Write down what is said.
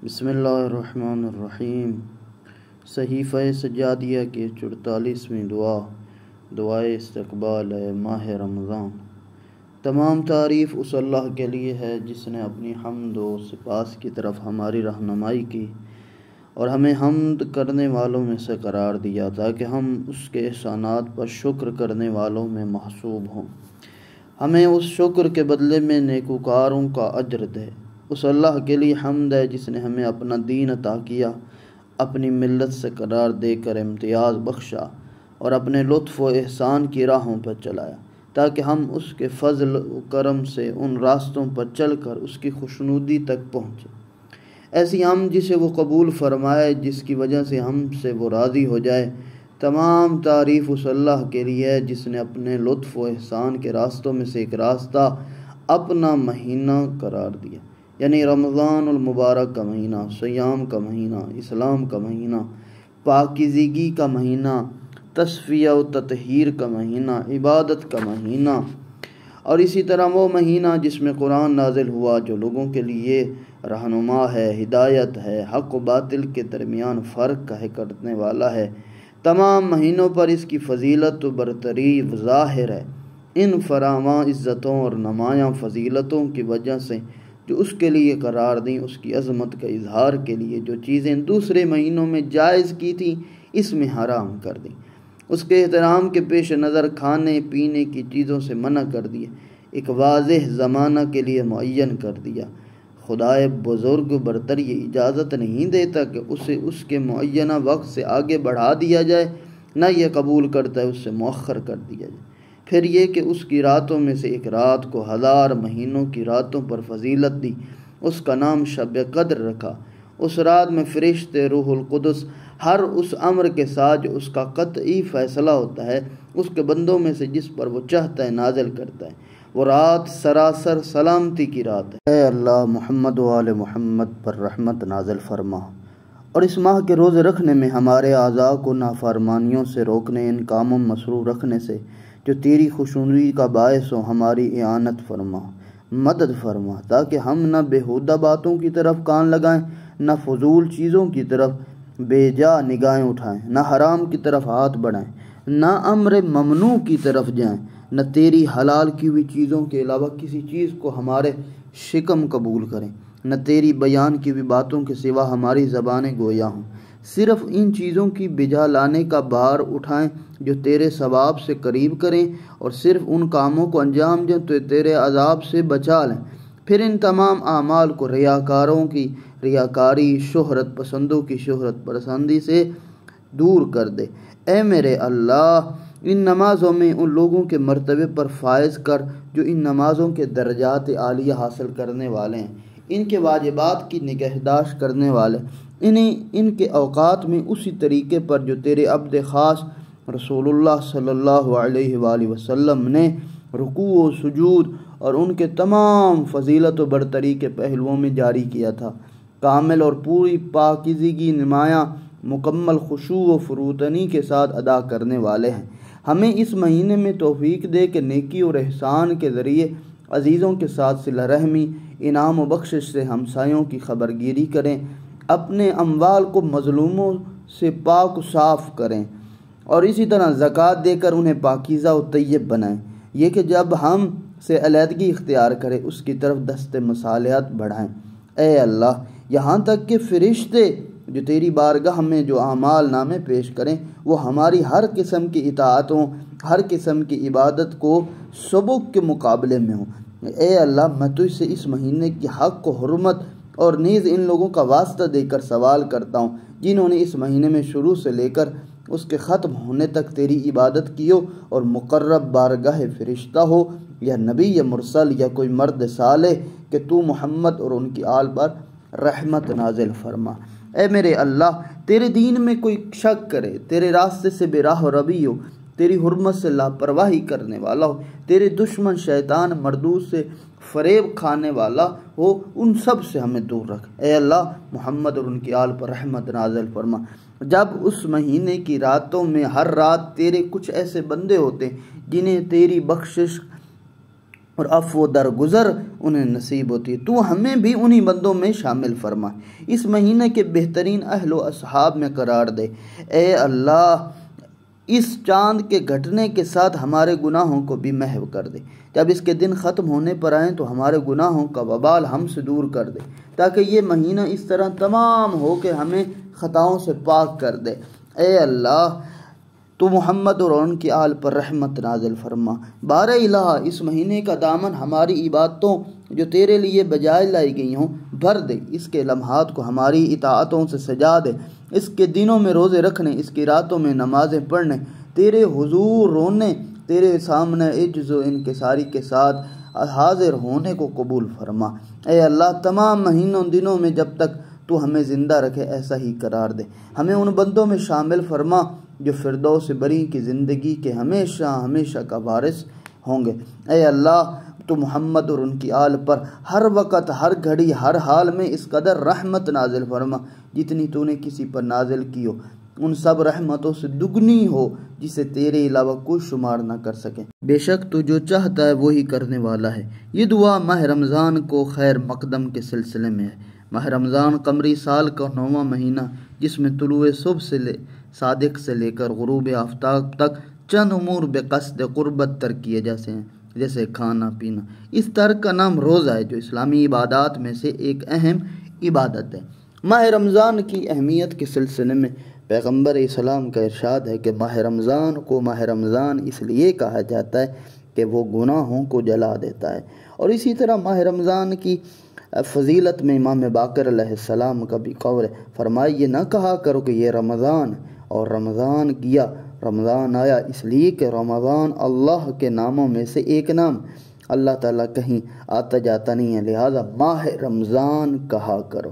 بسم اللہ الرحمن الرحیم۔ صحیفہ سجادیہ کی 44ویں دعائے استقبال ماہ رمضان۔ تمام تعریف اس اللہ کے لیے ہے جس نے اپنی حمد و سپاس کی طرف ہماری رہنمائی کی اور ہمیں حمد کرنے والوں میں سے قرار دیا تاکہ ہم اس کے احسانات پر شکر کرنے والوں میں محسوب ہوں۔ ہمیں اس شکر کے بدلے میں نیکوکاروں کا اجر دے۔ اس اللہ کے لیے حمد ہے جس نے ہمیں اپنا دین عطا کیا، اپنی ملت سے قرار دے کر امتیاز بخشا اور اپنے لطف و احسان کی راہوں پر چلایا تاکہ ہم اس کے فضل و کرم سے ان راستوں پر چل کر اس کی خوشنودی تک پہنچیں۔ ایسی ہم جسے وہ قبول فرمائے، جس کی وجہ سے ہم سے وہ راضی ہو جائے۔ تمام تعریف اس اللہ کے لیے ہے جس نے اپنے لطف و احسان کے راستوں میں سے ایک راستہ اپنا مہینہ قرار دیا، یعنی رمضان المبارک کا مہینہ، سیام کا مہینہ، اسلام کا مہینہ، پاکیزگی کا مہینہ، تصفیہ و تطہیر کا مہینہ، عبادت کا مہینہ، اور اسی طرح وہ مہینہ جس میں قرآن نازل ہوا جو لوگوں کے لیے رہنما ہے، ہدایت ہے، حق و باطل کے درمیان فرق کرنے والا ہے۔ تمام مہینوں پر اس کی فضیلت و برتری ظاہر ہے۔ ان فراواں عزتوں اور نمایاں فضیلتوں کی وجہ سے جو اس کے لیے قرار دیں، اس کی عظمت کا اظہار کے لیے جو چیزیں دوسرے مہینوں میں جائز کی تھیں اس میں حرام کر دیں، اس کے احترام کے پیش نظر کھانے پینے کی چیزوں سے منع کر دیا، ایک واضح زمانہ کے لیے معین کر دیا۔ خدائے بزرگ برتر یہ اجازت نہیں دیتا کہ اسے اس کے معینہ وقت سے آگے بڑھا دیا جائے، نہ یہ قبول کرتا ہے اس سے مؤخر کر دیا جائے۔ پھر یہ کہ اس کی راتوں میں سے ایک رات کو 1000 مہینوں کی راتوں پر فضیلت دی، اس کا نام شب قدر رکھا۔ اس رات میں فرشتے، روح القدس، ہر اس امر کے ساتھ جو اس کا قطعی فیصلہ ہوتا ہے اس کے بندوں میں سے جس پر وہ چاہتا ہے نازل کرتا ہے۔ وہ رات سراسر سلامتی کی رات ہے۔ اے اللہ، محمد و آل محمد پر رحمت نازل فرما اور اس ماہ کے روزے رکھنے میں ہمارے اعضاء کو نافرمانیوں سے روکنے، ان کاموں میں مصروف رکھنے سے جو تیری خوشنودی کا باعث ہو، ہماری اعانت فرما، مدد فرما، تاکہ ہم نہ بیہودہ باتوں کی طرف کان لگائیں، نہ فضول چیزوں کی طرف بے جا نگاہیں اٹھائیں، نہ حرام کی طرف ہاتھ بڑھائیں، نہ امر ممنوع کی طرف جائیں، نہ تیری حلال کی ہوئی چیزوں کے علاوہ کسی چیز کو ہمارے شکم قبول کریں، نہ تیری بیان کی ہوئی باتوں کے سوا ہماری زبانیں گویا ہوں۔ صرف ان چیزوں کی بجا لانے کا بار اٹھائیں جو تیرے ثواب سے قریب کریں، اور صرف ان کاموں کو انجام دیں تو تیرے عذاب سے بچا لیں۔ پھر ان تمام اعمال کو ریاکاروں کی ریاکاری، شہرت پسندوں کی شہرت پسندی سے دور کر دے۔ اے میرے اللہ، ان نمازوں میں ان لوگوں کے مرتبے پر فائز کر جو ان نمازوں کے درجات عالیہ حاصل کرنے والے ہیں، ان کے واجبات کی نگہداشت کرنے والے، ان کے اوقات میں اسی طریقے پر جو تیرے عبد خاص رسول اللہ صلی اللہ علیہ وآلہ وسلم نے رکوع و سجود اور ان کے تمام فضیلت و برتری کے پہلوؤں میں جاری کیا تھا، کامل اور پوری پاکیزگی، نمایاں مکمل خشوع و فروتنی کے ساتھ ادا کرنے والے ہیں۔ ہمیں اس مہینے میں توفیق دے کہ نیکی اور احسان کے ذریعے عزیزوں کے ساتھ صلہ رحمی، انعام و بخشش سے ہمسایوں کی خبرگیری کریں، اپنے اموال کو مظلوموں سے پاک و صاف کریں، اور اسی طرح زکوٰۃ دے کر انہیں پاکیزہ و طیب بنائیں۔ یہ کہ جب ہم سے علیحدگی اختیار کرے اس کی طرف دست مصالحت بڑھائیں۔ اے اللہ، یہاں تک کہ فرشتے جو تیری بارگاہ میں جو اعمال نامے پیش کریں وہ ہماری ہر قسم کی اطاعتوں، ہر قسم کی عبادت کو سبق کے مقابلے میں ہوں۔ اے اللہ، میں تجھ سے اس مہینے کی حق و حرمت اور نیز ان لوگوں کا واسطہ دے کر سوال کرتا ہوں جنہوں نے اس مہینے میں شروع سے لے کر اس کے ختم ہونے تک تیری عبادت کی ہو، اور مقرب بارگاہ فرشتہ ہو یا نبی یا مرسل یا کوئی مرد صالح، کہ تو محمد اور ان کی آل پر رحمت نازل فرما۔ اے میرے اللہ، تیرے دین میں کوئی شک کرے، تیرے راستے سے بے راہ روی ہو، تیری حرمت سے لاپرواہی کرنے والا ہو، تیرے دشمن شیطان مردود سے فریب کھانے والا ہو، ان سب سے ہمیں دور رکھ۔ اے اللہ، محمد اور ان کی آل پر رحمت نازل فرما۔ جب اس مہینے کی راتوں میں ہر رات تیرے کچھ ایسے بندے ہوتے ہیں جنہیں تیری بخشش اور عفو و درگزر انہیں نصیب ہوتی ہے۔ تو ہمیں بھی انہی بندوں میں شامل فرما، اس مہینے کے بہترین اہل و اصحاب میں قرار دے۔ اے اللہ، اس چاند کے گھٹنے کے ساتھ ہمارے گناہوں کو بھی محو کر دے۔ جب اس کے دن ختم ہونے پر آئیں تو ہمارے گناہوں کا وبال ہم سے دور کر دے، تاکہ یہ مہینہ اس طرح تمام ہو کہ ہمیں خطاؤں سے پاک کر دے۔ اے اللہ، تو محمد اور ان کی آل پر رحمت نازل فرما۔ بار الہ، اس مہینے کا دامن ہماری عبادتوں جو تیرے لیے بجائے لائی گئی ہوں بھر دے، اس کے لمحات کو ہماری اطاعتوں سے سجا دے، اس کے دنوں میں روزے رکھنے، اس کی راتوں میں نمازیں پڑھنے، تیرے حضور رونے، تیرے سامنے عجز و انکساری کے ساتھ حاضر ہونے کو قبول فرما۔ اے اللہ، تمام مہینوں دنوں میں جب تک تو ہمیں زندہ رکھے ایسا ہی قرار دے۔ ہمیں ان بندوں میں شامل فرما جو فردوس بری کی زندگی کے ہمیشہ ہمیشہ کا وارث ہوں گے۔ اے اللہ، تو محمد اور ان کی آل پر ہر وقت، ہر گھڑی، ہر حال میں اس قدر رحمت نازل فرما جتنی تو نے کسی پر نازل کی ہو، ان سب رحمتوں سے دگنی ہو جسے تیرے علاوہ کوئی شمار نہ کر سکے۔ بے شک تو جو چاہتا ہے وہی کرنے والا ہے۔ یہ دعا ماہ رمضان کو خیر مقدم کے سلسلے میں ہے۔ ماہ رمضان قمری سال کا 9واں مہینہ، جس میں طلوع صبح صادق سے لے کر غروب آفتاب تک چند امور بے قصد قربت ترک کیے جاتے ہیں، جیسے کھانا پینا۔ اس ترک کا نام روزہ ہے، جو اسلامی عبادات میں سے ایک اہم عبادت ہے۔ ماہ رمضان کی اہمیت کے سلسلے میں پیغمبر اسلام کا ارشاد ہے کہ ماہ رمضان کو ماہ رمضان اس لیے کہا جاتا ہے کہ وہ گناہوں کو جلا دیتا ہے۔ اور اسی طرح ماہ رمضان کی فضیلت میں امام باقر علیہ السلام کا بھی قول ہے، فرمایا یہ نہ کہا کرو کہ یہ رمضان اور رمضان کیا، رمضان آیا اس لیے کہ رمضان اللہ کے ناموں میں سے ایک نام، اللہ تعالیٰ کہیں آتا جاتا نہیں ہے، لہذا ماہ رمضان کہا کرو۔